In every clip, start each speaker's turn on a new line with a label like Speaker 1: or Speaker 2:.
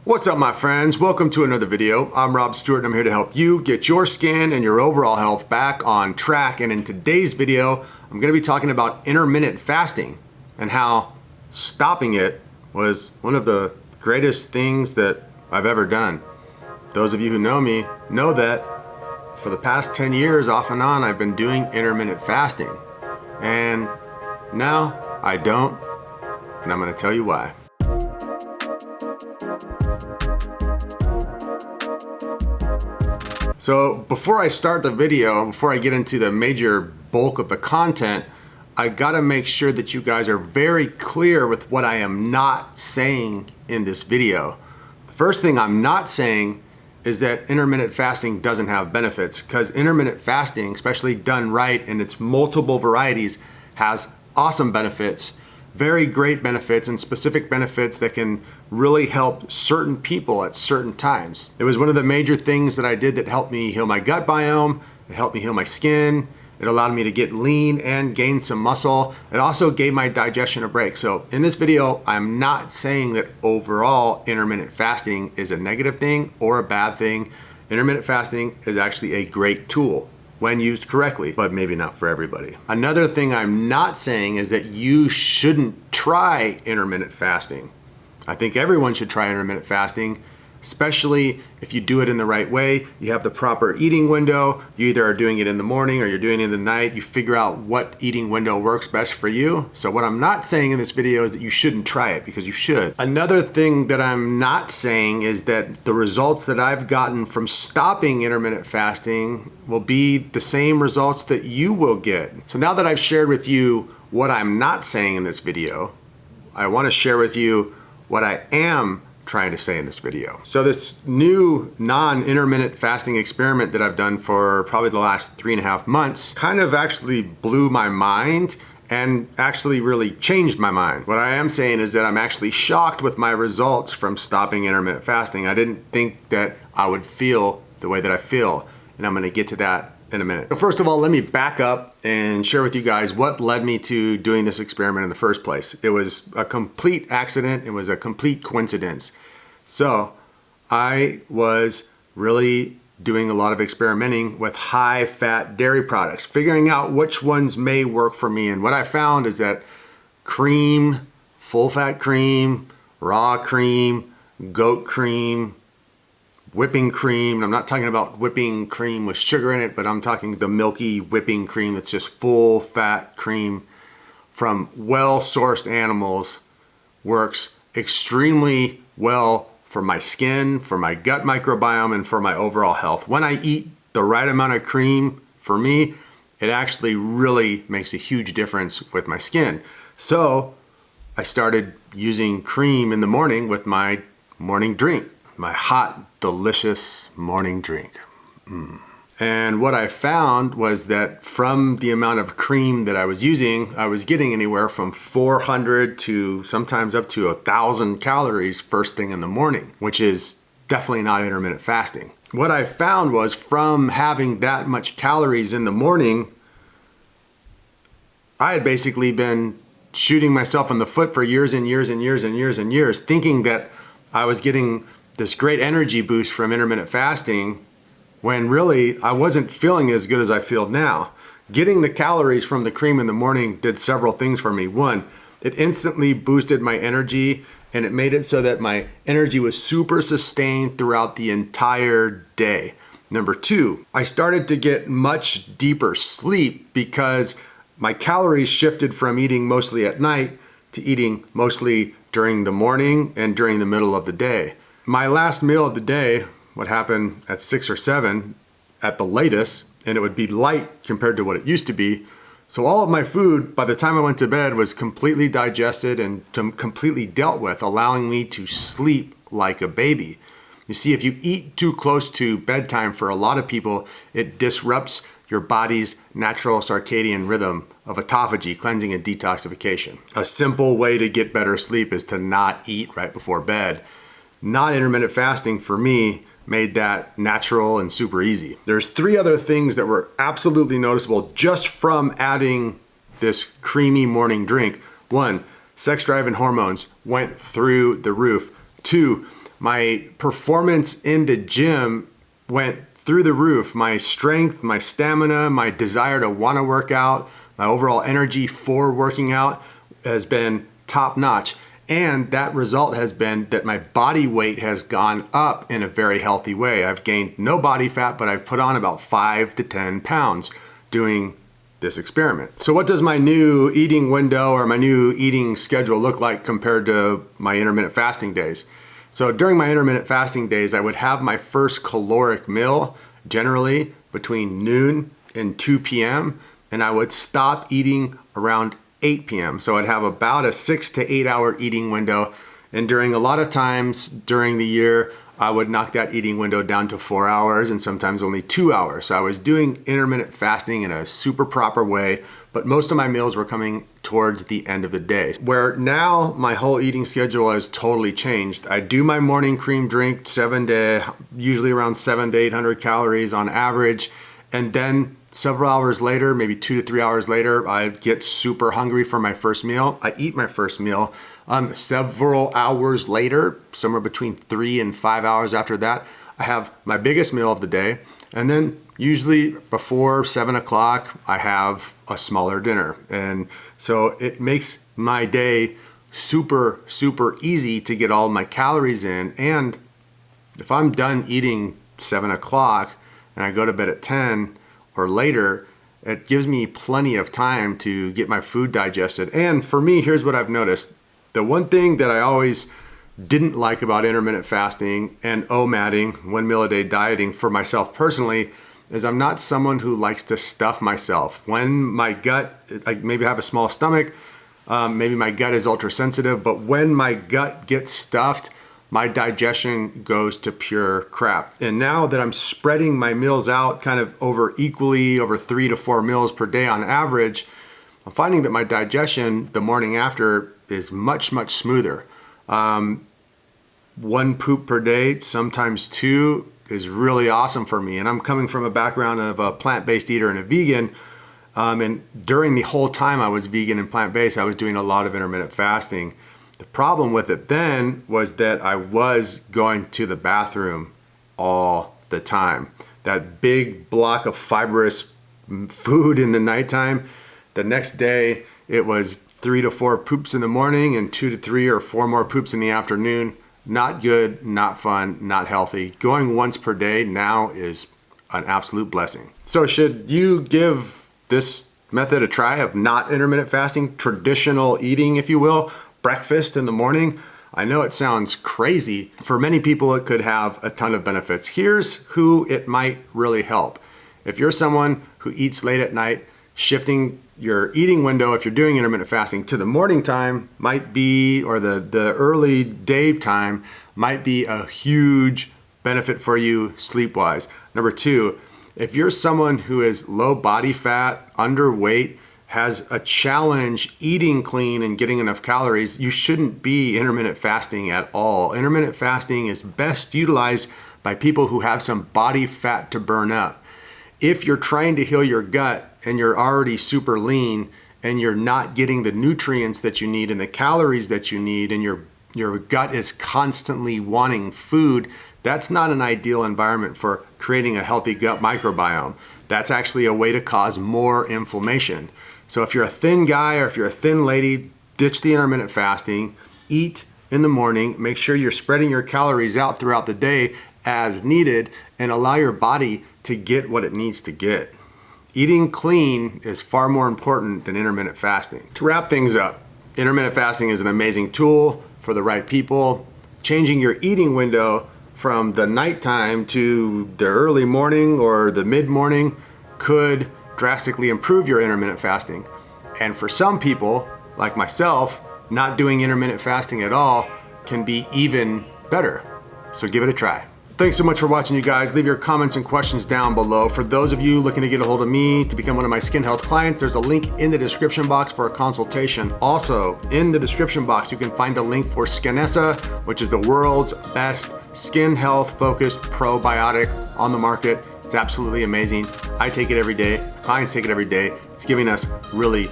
Speaker 1: What's up, my friends? Welcome to another video. I'm Rob Stewart and I'm here to help you get your skin and your overall health back on track. And in today's video, I'm going to be talking about intermittent fasting and how stopping it was one of the greatest things that I've ever done. Those of you who know me know that for the past 10 years off and on, I've been doing intermittent fasting. And now I don't, and I'm going to tell you why. So before I start the video, before I get into the major bulk of the content, I gotta make sure that you guys are very clear with what I am not saying in this video. The first thing I'm not saying is that intermittent fasting doesn't have benefits, because intermittent fasting, especially done right in its multiple varieties, has awesome benefits, very great benefits, and specific benefits that can really help certain people at certain times. It was one of the major things that I did that helped me heal my gut biome, it helped me heal my skin, it allowed me to get lean and gain some muscle. It also gave my digestion a break. So in this video, I'm not saying that overall intermittent fasting is a negative thing or a bad thing. Intermittent fasting is actually a great tool when used correctly, but maybe not for everybody. Another thing I'm not saying is that you shouldn't try intermittent fasting. I think everyone should try intermittent fasting, especially if you do it in the right way. You have the proper eating window. You either are doing it in the morning or you're doing it in the night. You figure out what eating window works best for you. So what I'm not saying in this video is that you shouldn't try it, because you should. Another thing that I'm not saying is that the results that I've gotten from stopping intermittent fasting will be the same results that you will get. So now that I've shared with you what I'm not saying in this video, I want to share with you what I am trying to say in this video. So this new non-intermittent fasting experiment that I've done for probably the last 3.5 months kind of actually blew my mind and actually really changed my mind. What I am saying is that I'm actually shocked with my results from stopping intermittent fasting. I didn't think that I would feel the way that I feel, and I'm gonna get to that in a minute. So first of all, let me back up and share with you guys what led me to doing this experiment in the first place. It was a complete accident. It was a complete coincidence. So I was really doing a lot of experimenting with high-fat dairy products, figuring out which ones may work for me. And what I found is that cream, full-fat cream, raw cream, goat cream, whipping cream. I'm not talking about whipping cream with sugar in it, but I'm talking the milky whipping cream that's just full fat cream from well-sourced animals works extremely well for my skin, for my gut microbiome, and for my overall health. When I eat the right amount of cream, for me, it actually really makes a huge difference with my skin. So I started using cream in the morning with my morning drink, my hot, delicious morning drink. And what I found was that from the amount of cream that I was using, I was getting anywhere from 400 to sometimes up to 1,000 calories first thing in the morning, which is definitely not intermittent fasting. What I found was from having that much calories in the morning, I had basically been shooting myself in the foot for years and years and years and years and years, thinking that I was getting this great energy boost from intermittent fasting, when really I wasn't feeling as good as I feel now. Getting the calories from the cream in the morning did several things for me. One, it instantly boosted my energy, and it made it so that my energy was super sustained throughout the entire day. Number two, I started to get much deeper sleep because my calories shifted from eating mostly at night to eating mostly during the morning and during the middle of the day. My last meal of the day would happen at 6 or 7 at the latest, and it would be light compared to what it used to be. So all of my food, by the time I went to bed, was completely digested and completely dealt with, allowing me to sleep like a baby. You see, if you eat too close to bedtime, for a lot of people, it disrupts your body's natural circadian rhythm of autophagy, cleansing, and detoxification. A simple way to get better sleep is to not eat right before bed. Non-intermittent fasting for me made that natural and super easy. There's 3 other things that were absolutely noticeable just from adding this creamy morning drink. 1, sex drive and hormones went through the roof. 2, my performance in the gym went through the roof. My strength, my stamina, my desire to want to work out, my overall energy for working out has been top notch. And that result has been that my body weight has gone up in a very healthy way. I've gained no body fat, but I've put on about 5 to 10 pounds doing this experiment. So what does my new eating window or my new eating schedule look like compared to my intermittent fasting days? So during my intermittent fasting days, I would have my first caloric meal generally between noon and 2 p.m. and I would stop eating around 8 p.m. So I'd have about a 6 to 8 hour eating window. And during a lot of times during the year, I would knock that eating window down to 4 hours and sometimes only 2 hours. So I was doing intermittent fasting in a super proper way, but most of my meals were coming towards the end of the day. Where now my whole eating schedule has totally changed. I do my morning cream drink, usually around 700 to 800 calories on average. And then several hours later, maybe 2 to 3 hours later, I get super hungry for my first meal. I eat my first meal. Several hours later, somewhere between 3 and 5 hours after that, I have my biggest meal of the day. And then usually before 7 o'clock, I have a smaller dinner. And so it makes my day super, super easy to get all my calories in. And if I'm done eating 7 o'clock and I go to bed at 10 or later, it gives me plenty of time to get my food digested. And for me, here's what I've noticed. The one thing that I always didn't like about intermittent fasting and OMADing, 1 meal a day dieting for myself personally, is I'm not someone who likes to stuff myself. When my gut, I maybe have a small stomach, maybe my gut is ultra sensitive, but when my gut gets stuffed, my digestion goes to pure crap. And now that I'm spreading my meals out kind of equally over 3 to 4 meals per day on average, I'm finding that my digestion the morning after is much, much smoother. 1 poop per day, sometimes 2, is really awesome for me. And I'm coming from a background of a plant-based eater and a vegan. And during the whole time I was vegan and plant-based, I was doing a lot of intermittent fasting. The problem with it then was that I was going to the bathroom all the time. That big block of fibrous food in the nighttime, the next day it was 3 to 4 poops in the morning and 2 to 3 or 4 more poops in the afternoon. Not good, not fun, not healthy. Going once per day now is an absolute blessing. So should you give this method a try of not intermittent fasting, traditional eating, if you will, breakfast in the morning? I know it sounds crazy. For many people, it could have a ton of benefits. Here's who it might really help. If you're someone who eats late at night, shifting your eating window, if you're doing intermittent fasting, to the morning time might be, or the early day time might be a huge benefit for you sleep-wise. Number 2, if you're someone who is low body fat, underweight, has a challenge eating clean and getting enough calories, you shouldn't be intermittent fasting at all. Intermittent fasting is best utilized by people who have some body fat to burn up. If you're trying to heal your gut and you're already super lean and you're not getting the nutrients that you need and the calories that you need, and your gut is constantly wanting food, that's not an ideal environment for creating a healthy gut microbiome. That's actually a way to cause more inflammation. So if you're a thin guy or if you're a thin lady, ditch the intermittent fasting, eat in the morning, make sure you're spreading your calories out throughout the day as needed, and allow your body to get what it needs to get. Eating clean is far more important than intermittent fasting. To wrap things up, intermittent fasting is an amazing tool for the right people. Changing your eating window from the nighttime to the early morning or the mid-morning could drastically improve your intermittent fasting. And for some people, like myself, not doing intermittent fasting at all can be even better. So give it a try. Thanks so much for watching, you guys. Leave your comments and questions down below. For those of you looking to get a hold of me to become one of my skin health clients, there's a link in the description box for a consultation. Also, in the description box, you can find a link for Skinessa, which is the world's best skin health focused probiotic on the market. It's absolutely amazing. I take it every day. Clients take it every day. It's giving us really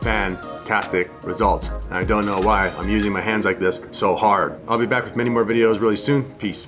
Speaker 1: fantastic results. And I don't know why I'm using my hands like this so hard. I'll be back with many more videos really soon. Peace.